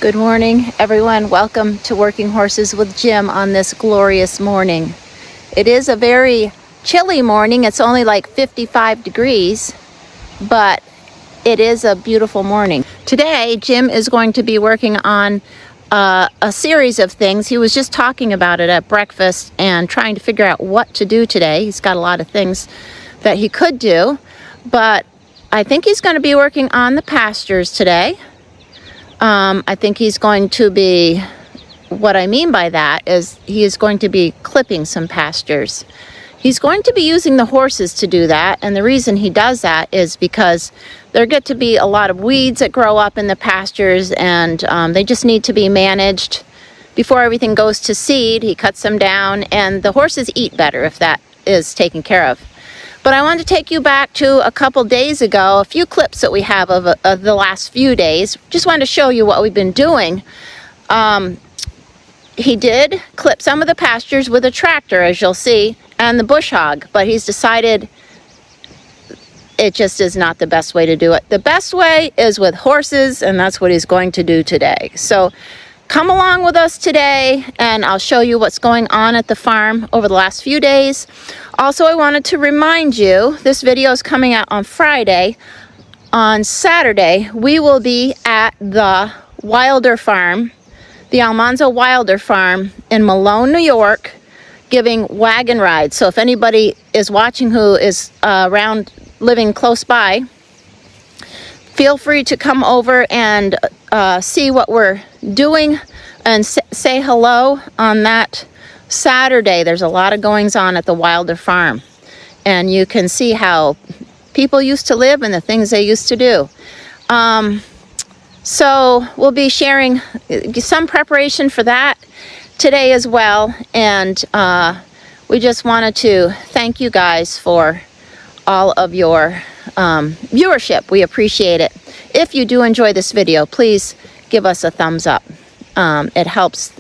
Good morning, everyone. Welcome to Working Horses with Jim on this glorious morning. It is a very chilly morning. It's only like 55 degrees, but it is a beautiful morning. Today, Jim is going to be working on a series of things. He was just talking about it at breakfast and trying to figure out what to do today. He's got a lot of things that he could do, but I think he's going to be working on the pastures today. I think he's going to be, what I mean by that is he is going to be clipping some pastures. He's going to be using the horses to do that, and the reason he does that is because there get to be a lot of weeds that grow up in the pastures, and they just need to be managed before everything goes to seed. He cuts them down, and the horses eat better if that is taken care of. But I wanted to take you back to a couple days ago, a few clips that we have of the last few days. Just wanted to show you what we've been doing. He did clip some of the pastures with a tractor, as you'll see, and the bush hog, but he's decided it just is not the best way to do it. The best way is with horses, and that's what he's going to do today. So come along with us today, and I'll show you what's going on at the farm over the last few days. Also, I wanted to remind you, this video is coming out on Friday. On Saturday, we will be at the Wilder Farm, the Almonzo Wilder Farm in Malone, New York, giving wagon rides. So if anybody is watching who is around living close by, feel free to come over and see what we're doing and say hello on that Saturday. There's a lot of goings on at the Wilder Farm, and you can see how people used to live and the things they used to do. So we'll be sharing some preparation for that today as well, and we just wanted to thank you guys for all of your viewership. We appreciate it. If you do enjoy this video, please give us a thumbs up. It helps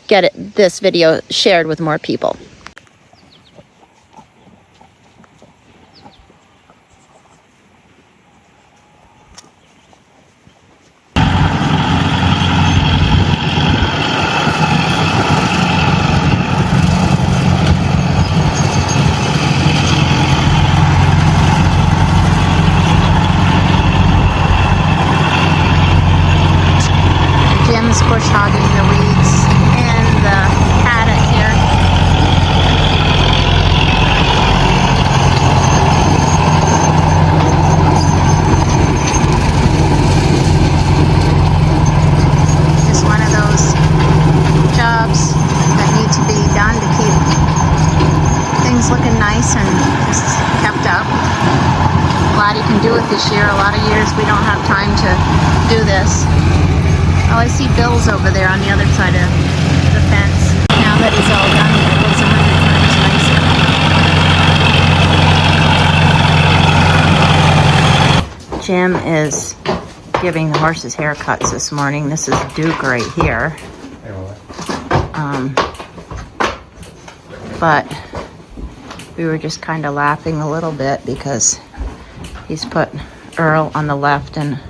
get this video shared with more people. Bush hogging the weeds in the paddock here. Just one of those jobs that need to be done to keep things looking nice and just kept up. Glad you can do it this year. A lot of years we don't have time to do this. Oh, I see Bill's over there on the other side of the fence. Now that he's all done, it looks 100 times nicer. Jim is giving the horses haircuts this morning. This is Duke right here. But we were just kind of laughing a little bit because he's put Earl on the left and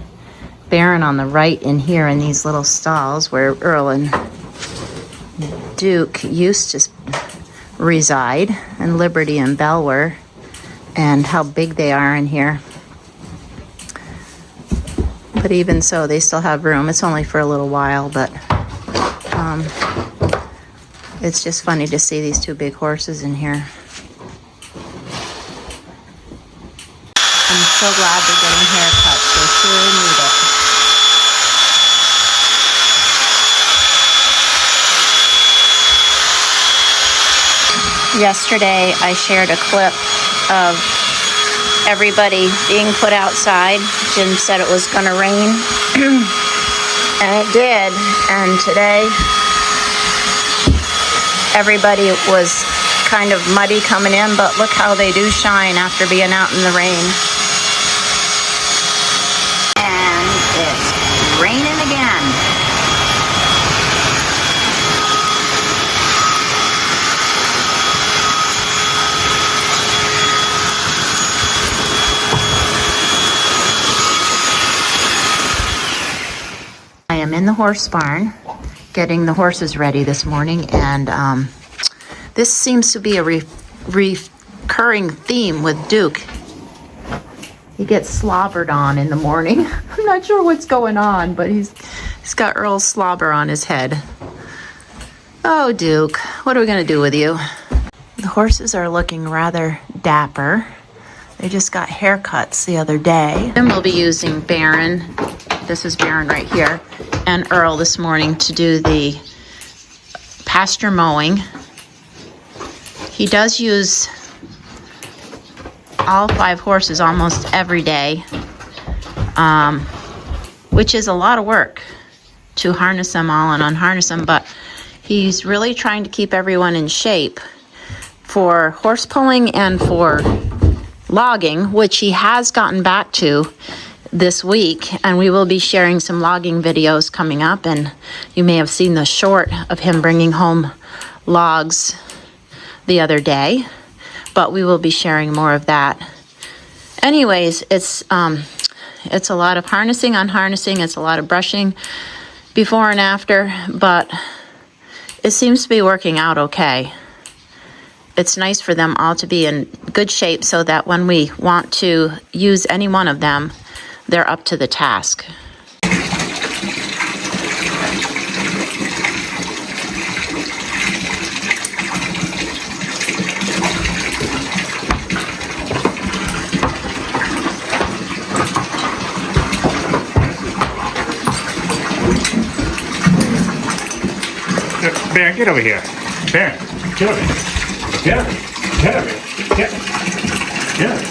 Baron on the right in here in these little stalls where Earl and Duke used to reside, and Liberty and Belle were, and how big they are in here. But even so, they still have room. It's only for a little while, but it's just funny to see these two big horses in here. I'm so glad they're getting haircuts. They sure need it. Yesterday, I shared a clip of everybody being put outside. Jim said it was going to rain, and it did. And today, everybody was kind of muddy coming in, but look how they do shine after being out in the rain. And it's raining again. am in the horse barn getting the horses ready this morning, and this seems to be a recurring theme with Duke. He gets slobbered on in the morning. I'm not sure what's going on, but he's got Earl's slobber on his head. Oh, Duke, what are we going to do with you? The horses are looking rather dapper. They just got haircuts the other day. Then we'll be using Baron, this is Baron right here, and Earl this morning to do the pasture mowing. He does use all 5 horses almost every day, which is a lot of work to harness them all and unharness them, but he's really trying to keep everyone in shape for horse pulling and for logging, which he has gotten back to this week, and we will be sharing some logging videos coming up, and you may have seen the short of him bringing home logs the other day, but we will be sharing more of that. Anyways, it's a lot of harnessing, unharnessing, it's a lot of brushing before and after, but it seems to be working out okay. It's nice for them all to be in good shape so that when we want to use any one of them, they're up to the task. Baron, get over here. Baron, get over here. Get over here. Get over here. Get over here.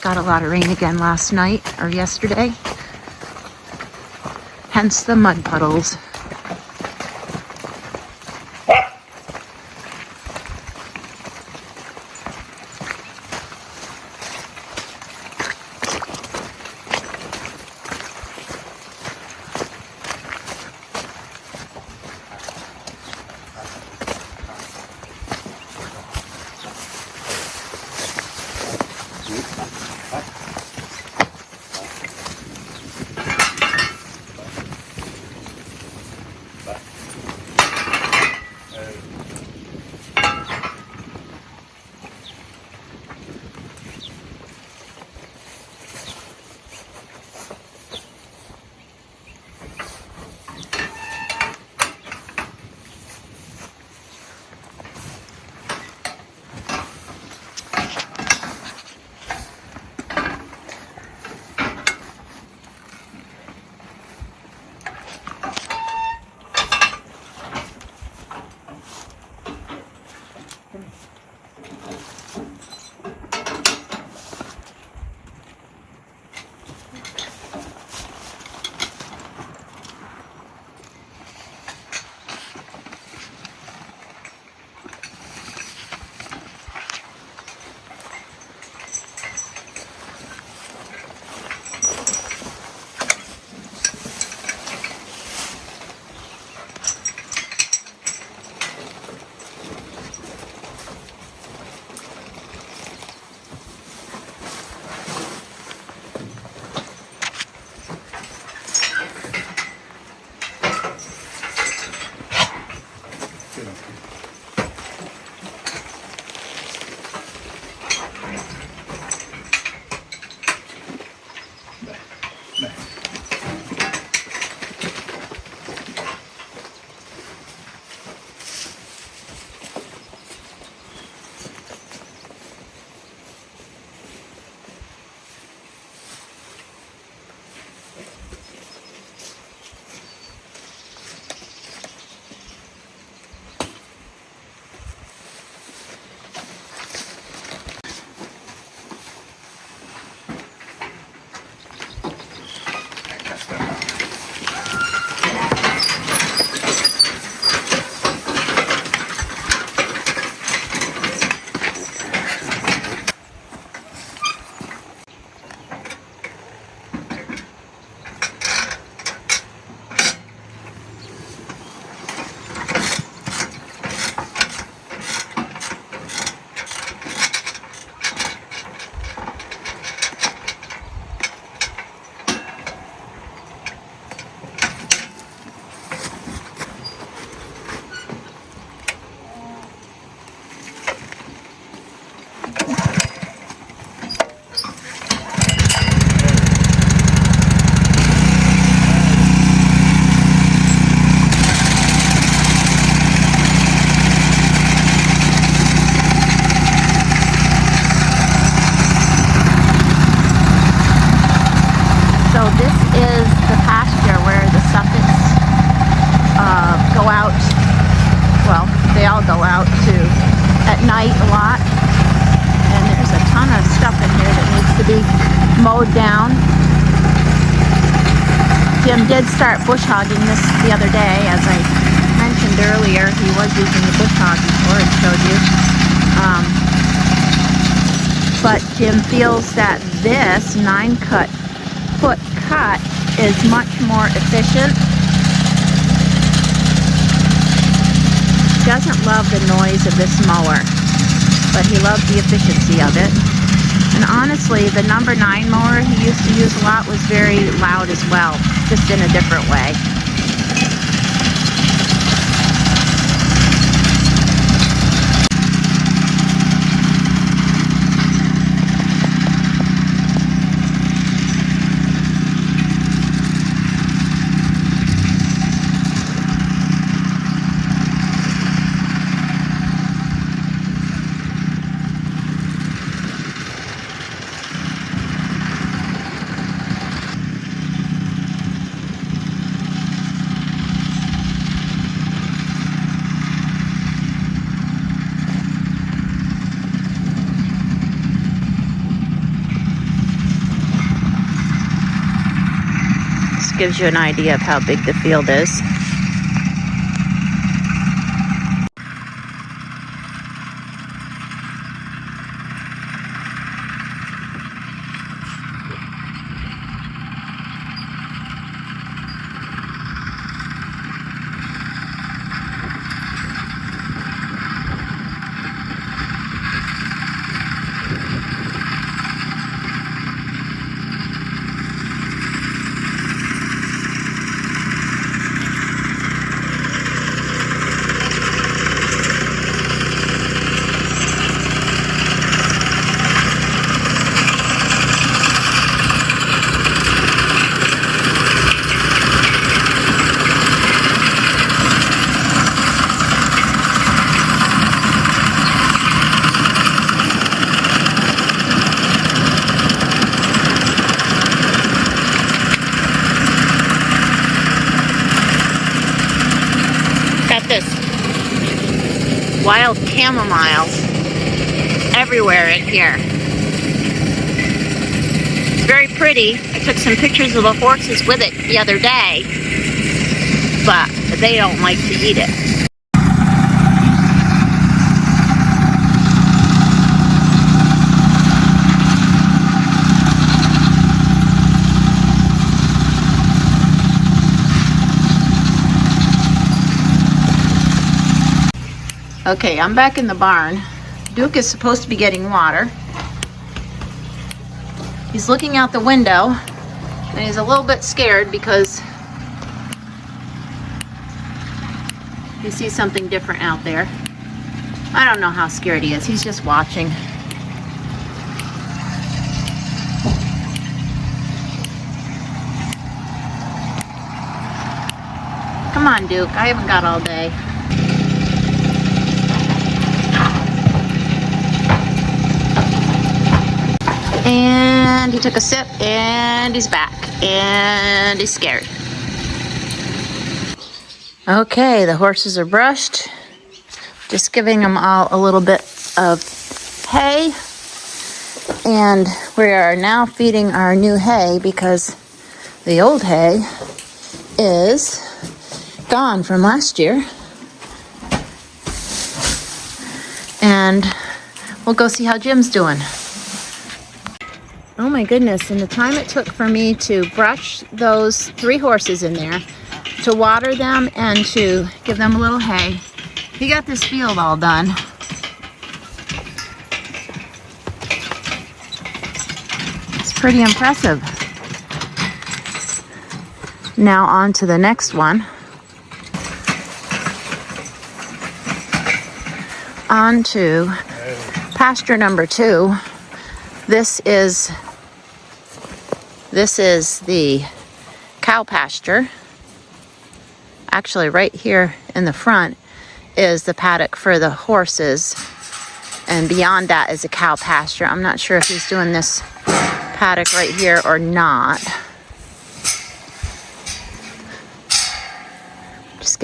Got a lot of rain again last night or yesterday, hence the mud puddles. This is the pasture where the Suffocks go out. Well, they all go out to at night a lot. And there's a ton of stuff in here that needs to be mowed down. Jim did start bush hogging this the other day. As I mentioned earlier, he was using the bush hogging for it, showed you. But Jim feels that this 9-foot cut is much more efficient. Doesn't love the noise of this mower, but he loves the efficiency of it. And honestly, the number 9 mower he used to use a lot was very loud as well, just in a different way. Gives you an idea of how big the field is. Wild chamomiles everywhere in here. It's very pretty. I took some pictures of the horses with it the other day, but they don't like to eat it. Okay, I'm back in the barn. Duke is supposed to be getting water. He's looking out the window, and he's a little bit scared because he sees something different out there. I don't know how scared he is. He's just watching. Come on, Duke. I haven't got all day. And he took a sip, and he's back, and he's scared. Okay, the horses are brushed. Just giving them all a little bit of hay. And we are now feeding our new hay because the old hay is gone from last year. And we'll go see how Jim's doing. Oh my goodness, and the time it took for me to brush those 3 horses in there, to water them and to give them a little hay. He got this field all done. It's pretty impressive. Now on to the next one. On to pasture number 2. This is the cow pasture. Actually, right here in the front is the paddock for the horses, and beyond that is a cow pasture. I'm not sure if he's doing this paddock right here or not.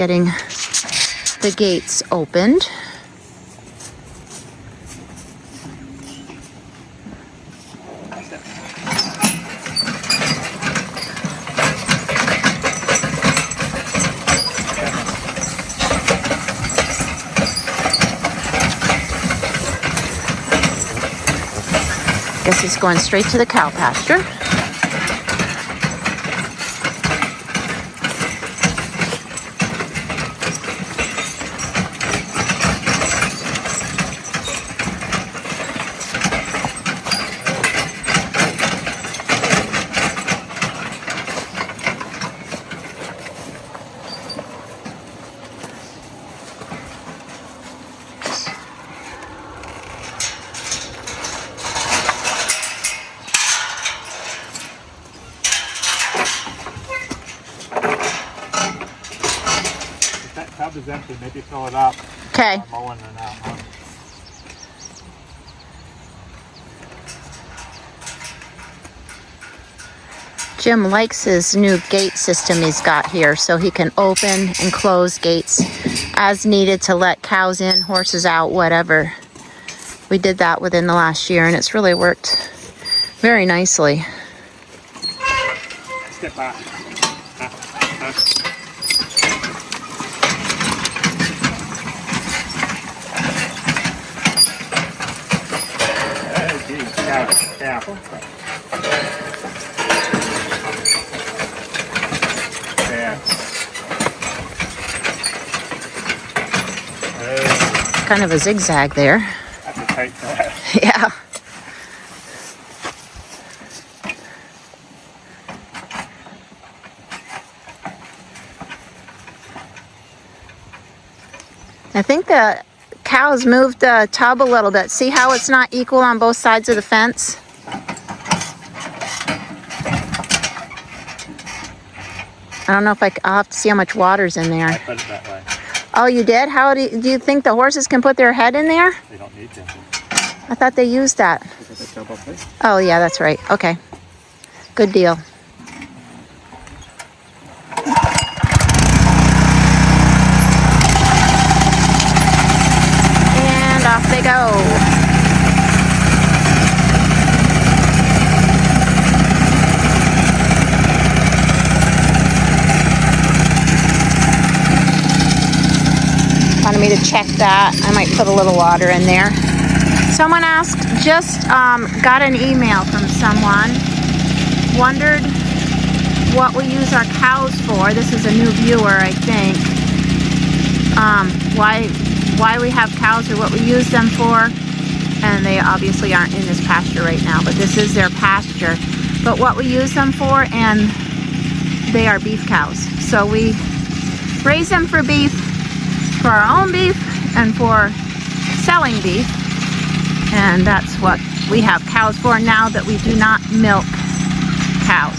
getting the gates opened. Guess he's going straight to the cow pasture. Is empty, maybe fill it up. Okay. Mowing it out. Jim likes his new gate system he's got here, so he can open and close gates as needed to let cows in, horses out, whatever. We did that within the last year, and it's really worked very nicely. Step back. Careful. There. Kind of a zigzag there. Have to take that. Yeah. I think the cows moved the tub a little bit. See how it's not equal on both sides of the fence? I don't know if I'll have to see how much water's in there. I put it that way. Oh, you did? How do you think the horses can put their head in there? They don't need to. I thought they used that. Oh, yeah, that's right. Okay. Good deal. And off they go. Wanted me to check that. I might put a little water in there. Someone asked, just got an email from someone, wondered what we use our cows for. This is a new viewer, I think. Why we have cows or what we use them for. And they obviously aren't in this pasture right now, but this is their pasture. But what we use them for, and they are beef cows. So we raise them for beef, for our own beef, and for selling beef. And that's what we have cows for now that we do not milk cows.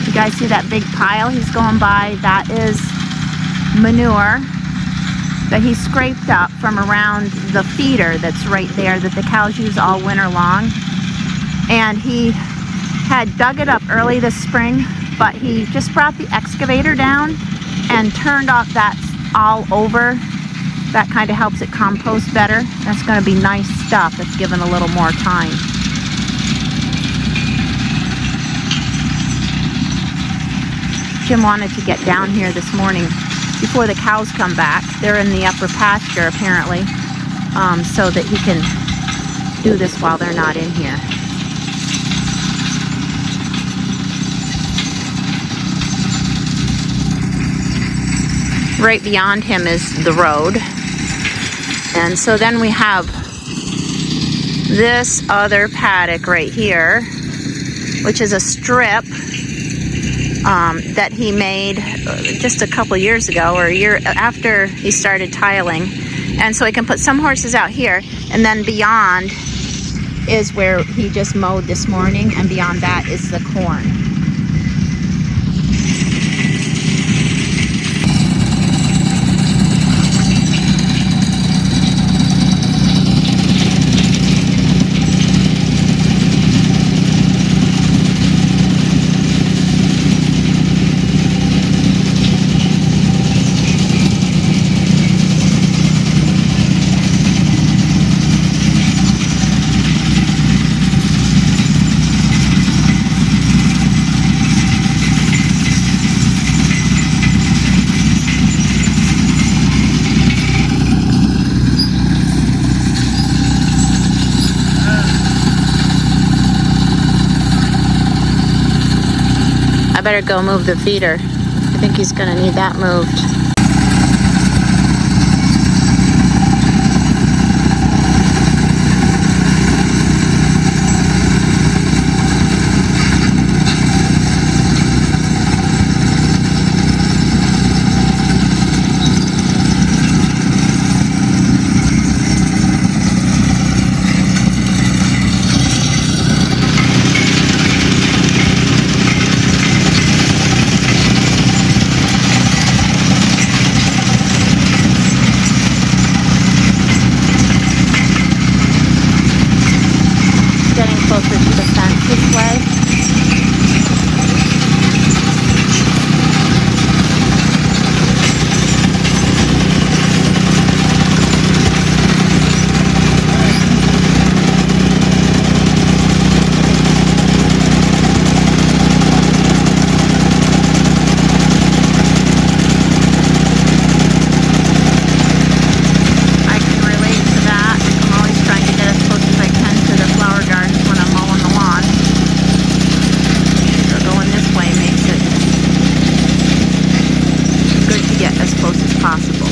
You guys see that big pile he's going by? That is manure that he scraped up from around the feeder that's right there that the cows use all winter long. And he had dug it up early this spring, but he just brought the excavator down and turned off that all over. That kind of helps it compost better. That's going to be nice stuff that's given a little more time. Jim wanted to get down here this morning before the cows come back. They're in the upper pasture apparently, so that he can do this while they're not in here. Right beyond him is the road. And so then we have this other paddock right here, which is a strip that he made just a couple years ago, or a year after he started tiling. And so he can put some horses out here, and then beyond is where he just mowed this morning, and beyond that is the corn. better go move the feeder. I think he's gonna need that moved. Closer to the fence this way. I can relate to that. I'm always trying to get as close as I can to the flower gardens when I'm mowing the lawn. So going this way makes it good to get as close as possible.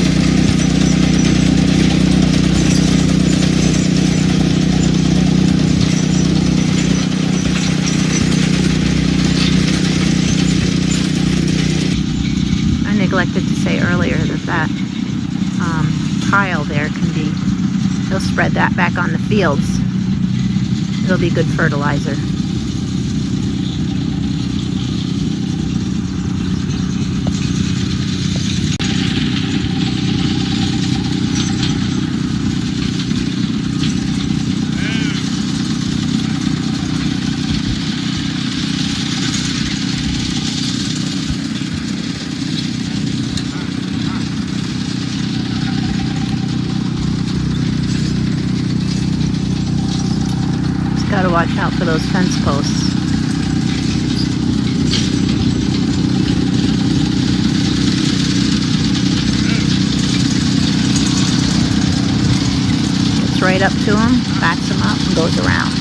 I neglected to say earlier that pile there can be, they'll spread that back on the fields. It'll be good fertilizer. Gotta watch out for those fence posts. Gets right up to him, backs him up, and goes around.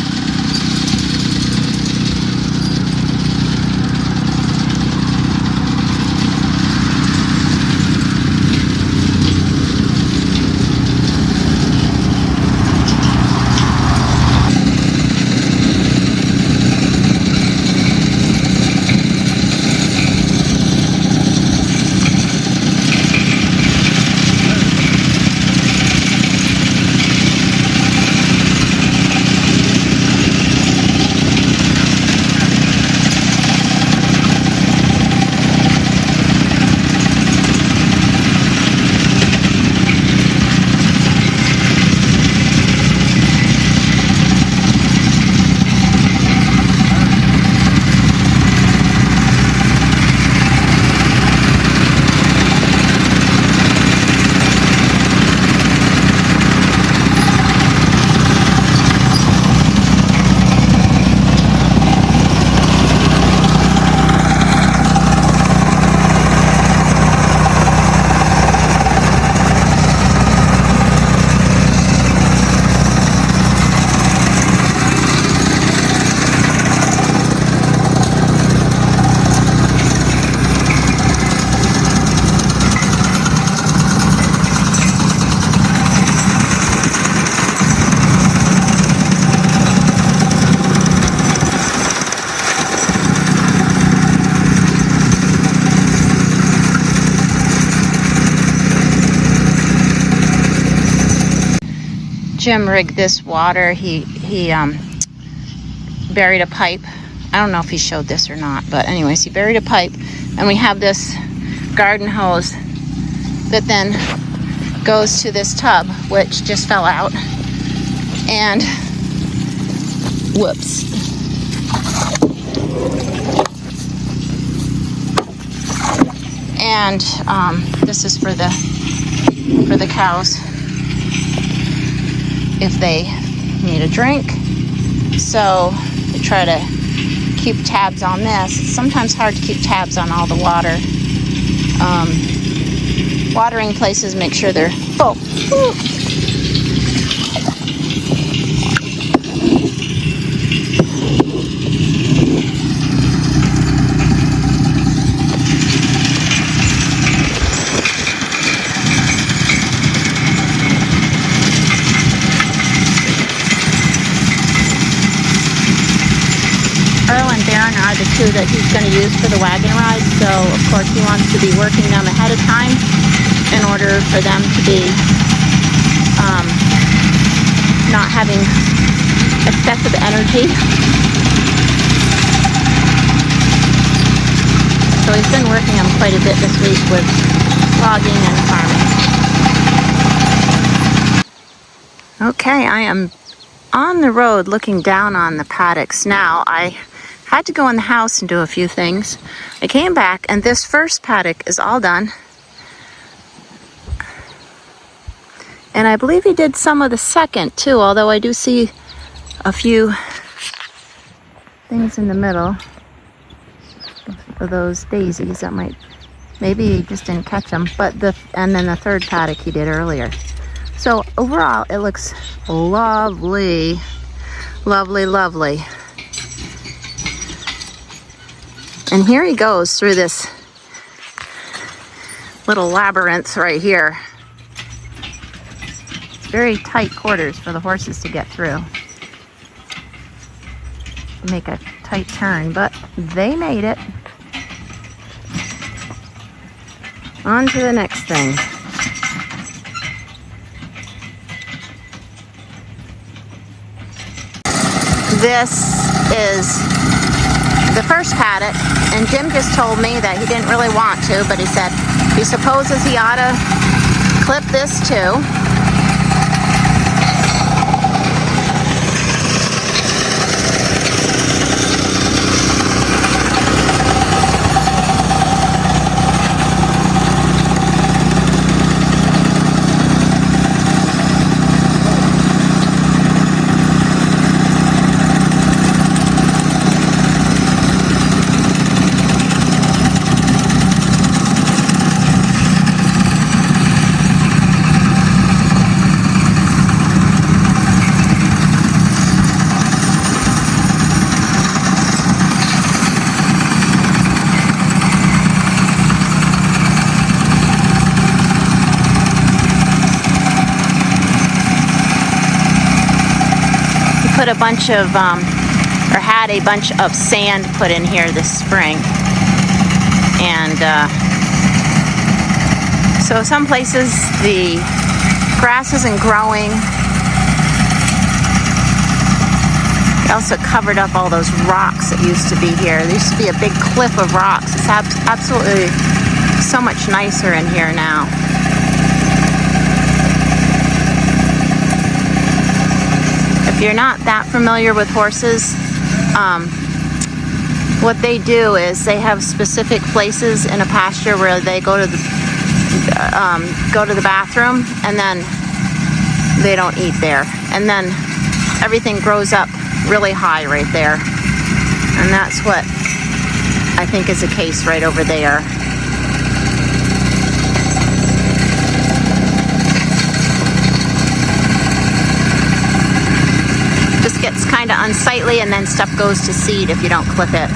Jim rigged this water. He buried a pipe. I don't know if he showed this or not, but anyways, he buried a pipe, and we have this garden hose that then goes to this tub, which just fell out. And whoops. And this is for the cows if they need a drink. So we try to keep tabs on this. It's sometimes hard to keep tabs on all the water. Watering places, make sure they're full. Woo. are the two that he's going to use for the wagon ride. So, of course, he wants to be working them ahead of time in order for them to be not having excessive energy. So he's been working them quite a bit this week with logging and farming. Okay, I am on the road looking down on the paddocks now. I had to go in the house and do a few things. I came back and this first paddock is all done. And I believe he did some of the second too, although I do see a few things in the middle of those daisies that might, maybe he just didn't catch them, but and then the third paddock he did earlier. So overall, it looks lovely, lovely, lovely. And here he goes through this little labyrinth right here. It's very tight quarters for the horses to get through. Make a tight turn, but they made it. On to the next thing. This is the first paddock, and Jim just told me that he didn't really want to, but he said he supposes he ought to clip this too. Put a bunch of, or had a bunch of sand put in here this spring. And so some places the grass isn't growing. They also covered up all those rocks that used to be here. There used to be a big cliff of rocks. It's absolutely so much nicer in here now. If you're not that familiar with horses, what they do is they have specific places in a pasture where they go to the bathroom, and then they don't eat there, and then everything grows up really high right there, and that's what I think is the case right over there. Gets kind of unsightly, and then stuff goes to seed if you don't clip it.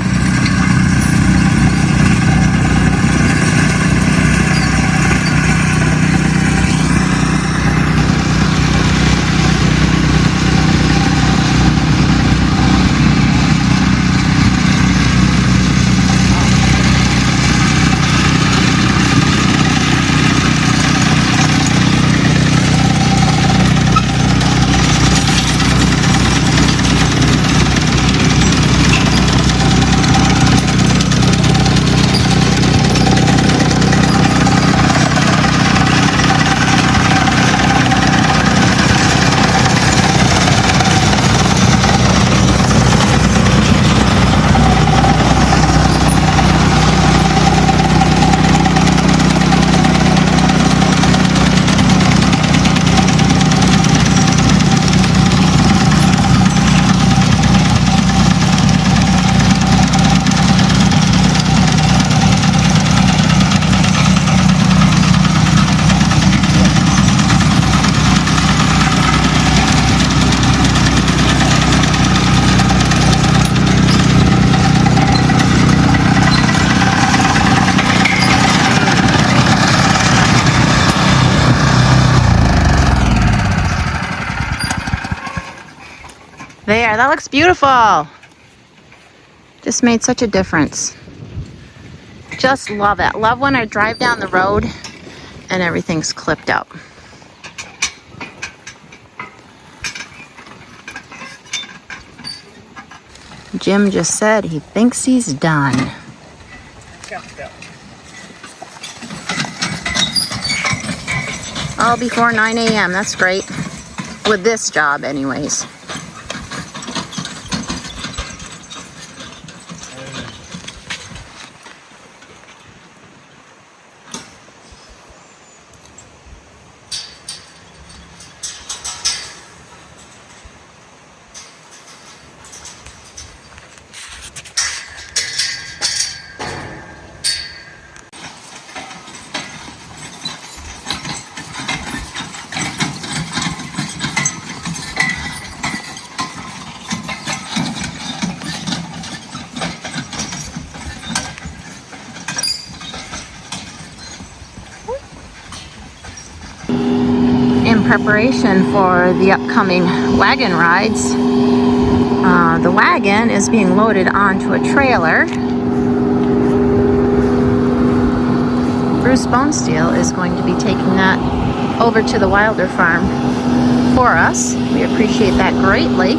There, that looks beautiful. Just made such a difference. Just love it. Love when I drive down the road and everything's clipped up. Jim just said he thinks he's done. All before 9 a.m. That's great. With this job anyways. Preparation for the upcoming wagon rides. The wagon is being loaded onto a trailer. Bruce Bonesteel is going to be taking that over to the Wilder Farm for us. We appreciate that greatly.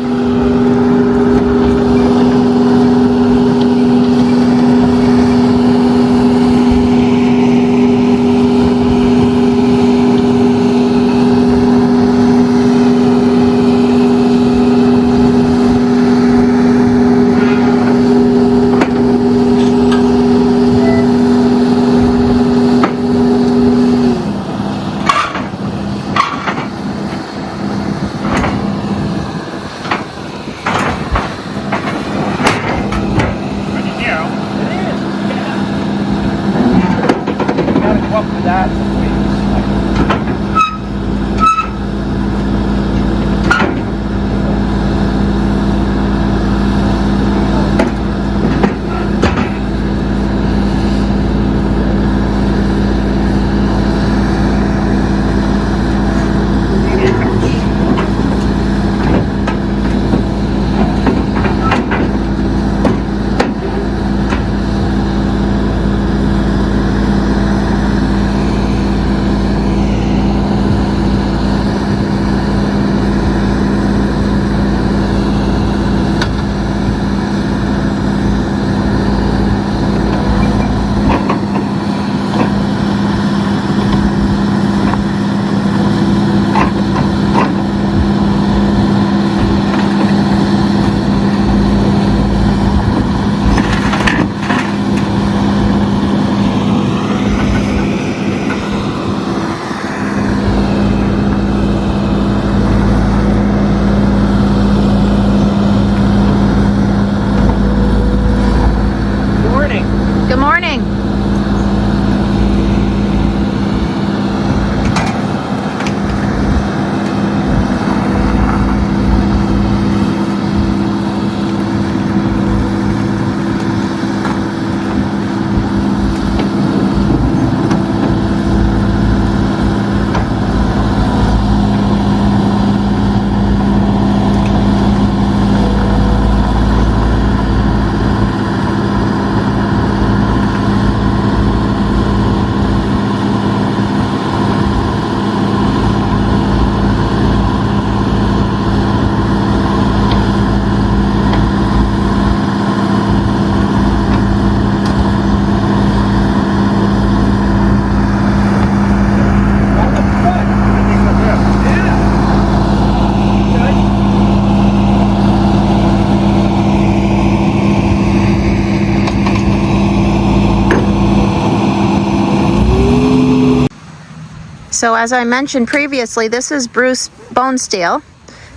So as I mentioned previously, this is Bruce Bonesteel,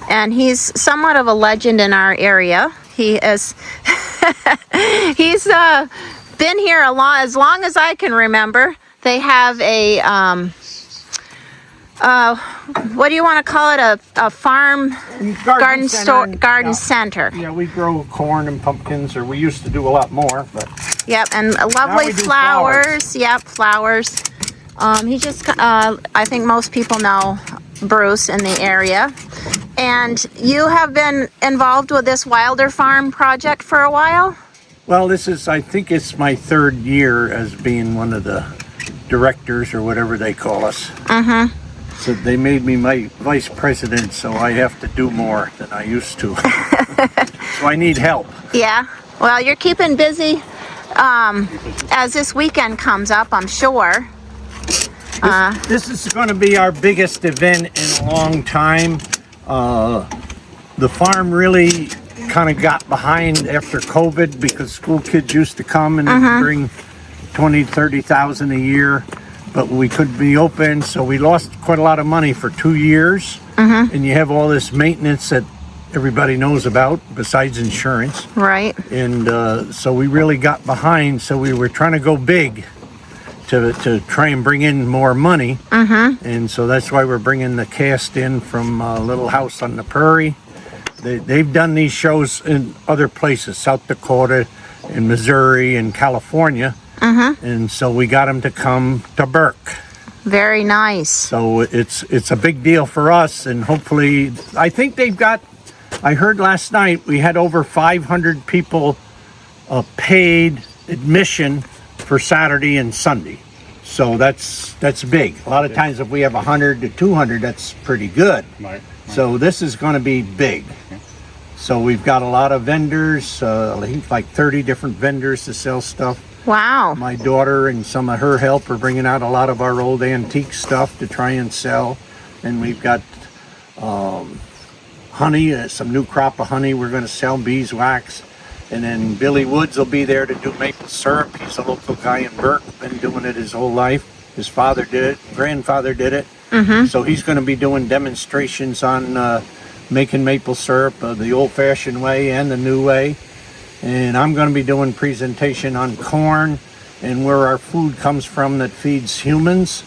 and he's somewhat of a legend in our area. He is, he's been here as long as I can remember. They have a, what do you want to call it? A farm garden center. Yeah, we grow corn and pumpkins, or we used to do a lot more, but. Yep, and lovely flowers. Yep, flowers. He just, I think most people know Bruce in the area. And you have been involved with this Wilder Farm project for a while? Well, I think it's my third year as being one of the directors or whatever they call us. So they made me my vice president, so I have to do more than I used to. So I need help. Yeah. Well, you're keeping busy as this weekend comes up, I'm sure. This is going to be our biggest event in a long time. The farm really kind of got behind after COVID because school kids used to come and bring 20, 30,000 a year, but we couldn't be open, so we lost quite a lot of money for 2 years. And you have all this maintenance that everybody knows about besides insurance. Right. And so we really got behind, so we were trying to go big to try and bring in more money. And so that's why we're bringing the cast in from Little House on the Prairie. They've done these shows in other places, South Dakota and Missouri and California. And so we got them to come to Burke. Very nice. So it's a big deal for us, and hopefully, I think they've got, I heard last night we had over 500 people paid admission for Saturday and Sunday. So that's big. A lot of times if we have 100 to 200, that's pretty good. Right. So this is going to be big. So we've got a lot of vendors, I think like 30 different vendors to sell stuff. Wow. My daughter and some of her help are bringing out a lot of our old antique stuff to try and sell. And we've got honey, some new crop of honey we're going to sell, beeswax. And then Billy Woods will be there to do maple syrup. He's a local guy in Burke, been doing it his whole life. His father did it, grandfather did it. So he's going to be doing demonstrations on making maple syrup the old-fashioned way and the new way. And I'm going to be doing presentation on corn and where our food comes from that feeds humans.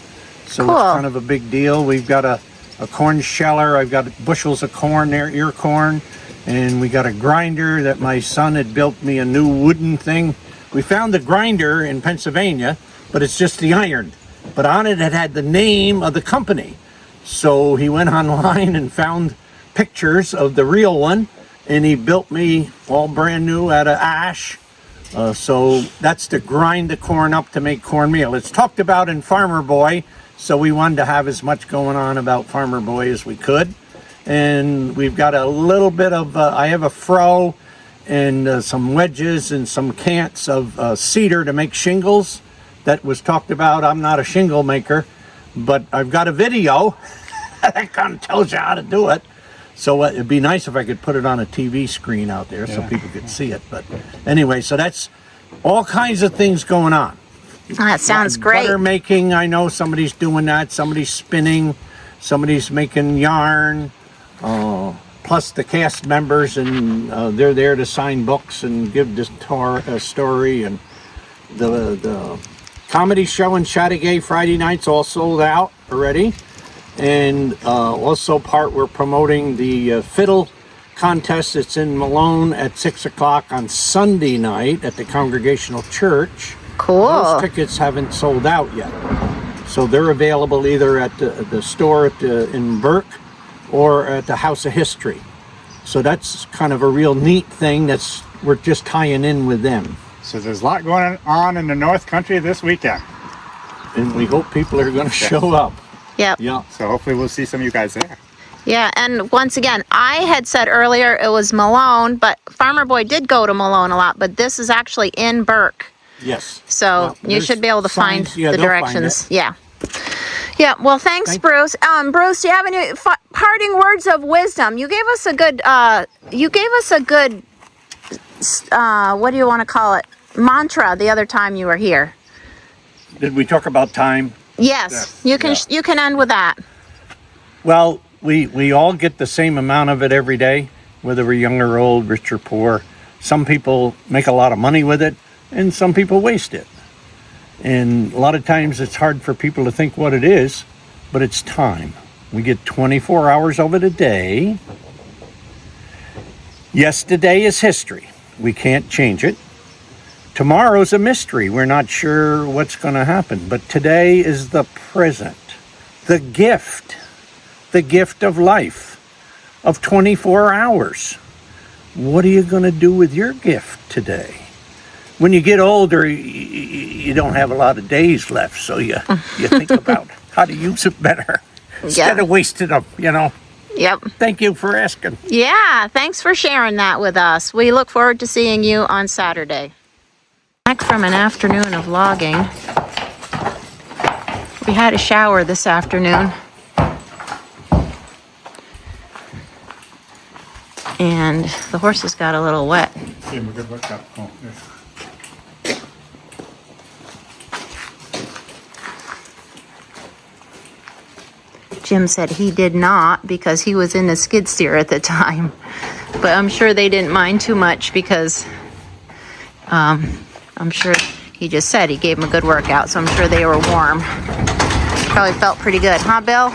So Cool. It's kind of a big deal. We've got a corn sheller. I've got bushels of corn there, ear corn. And we got a grinder that my son had built me a new wooden thing. We found the grinder in Pennsylvania, but it's just the iron. But on it had the name of the company. So he went online and found pictures of the real one, and he built me all brand new out of ash. So that's to grind the corn up to make cornmeal. It's talked about in Farmer Boy, so we wanted to have as much going on about Farmer Boy as we could. And we've got a little bit of, I have a froe and some wedges and some cants of cedar to make shingles. That was talked about. I'm not a shingle maker, but I've got a video that kind of tells you how to do it. So it'd be nice if I could put it on a TV screen out there so people could see it. But anyway, so that's all kinds of things going on. That sounds great. Butter making, I know somebody's doing that. Somebody's spinning. Somebody's making yarn. Plus the cast members, and they're there to sign books and give the story. And the comedy show in Chateauguay Friday nights all sold out already. And also we're promoting the fiddle contest that's in Malone at 6 o'clock on Sunday night at the Congregational Church. Cool. Those tickets haven't sold out yet. So they're available either at the store in Burke or at the House of History. So that's kind of a real neat thing we're just tying in with them. So there's a lot going on in the North Country this weekend. And we hope people are going to show up. Yep. Yeah. So hopefully we'll see some of you guys there. Yeah, and once again, I had said earlier it was Malone, but Farmer Boy did go to Malone a lot, but this is actually in Burke. Yes. So you should be able to find signs. Yeah, the they'll find directions. it. Yeah. Yeah, well, thanks, Bruce. Bruce, do you have any parting words of wisdom? You gave us a good, what do you want to call it? Mantra the other time you were here. Did we talk about time? Yes, Yes. you can end with that. Well, we all get the same amount of it every day, whether we're young or old, rich or poor. Some people make a lot of money with it, and some people waste it. And a lot of times it's hard for people to think what it is, but it's time. We get 24 hours of it a day. Yesterday is history. We can't change it. Tomorrow's a mystery. We're not sure what's going to happen, but today is the present, the gift of life, of 24 hours. What are you going to do with your gift today? when you get older, you don't have a lot of days left, so you think about how to use it better instead of wasting them, you know. Yep. Thank you for asking. Yeah, thanks for sharing that with us. We look forward to seeing you on Saturday. Back from an afternoon of logging. We had a shower this afternoon. And the horses got a little wet. Jim said he did not because he was in the skid steer at the time. But I'm sure they didn't mind too much because I'm sure he just said he gave them a good workout, so I'm sure they were warm. Probably felt pretty good, huh, Belle?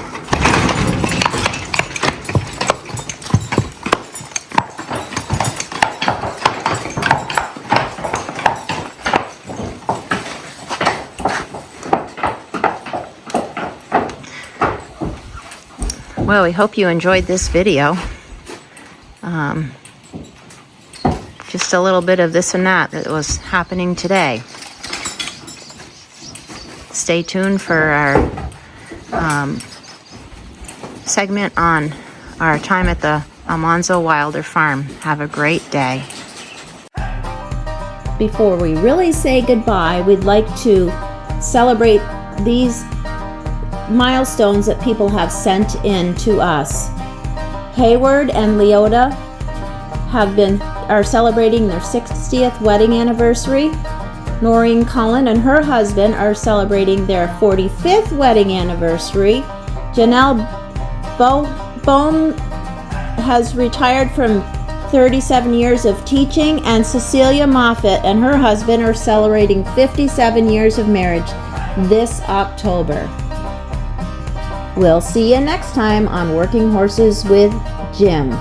Well, we hope you enjoyed this video. Just a little bit of this and that was happening today. Stay tuned for our segment on our time at the Almonzo Wilder Farm. Have a great day. Before we really say goodbye, we'd like to celebrate these milestones that people have sent in to us. Hayward and Leota are celebrating their 60th wedding anniversary. Noreen Cullen and her husband are celebrating their 45th wedding anniversary. Janelle Bohm has retired from 37 years of teaching, and Cecilia Moffat and her husband are celebrating 57 years of marriage this October. We'll see you next time on Working Horses with Jim.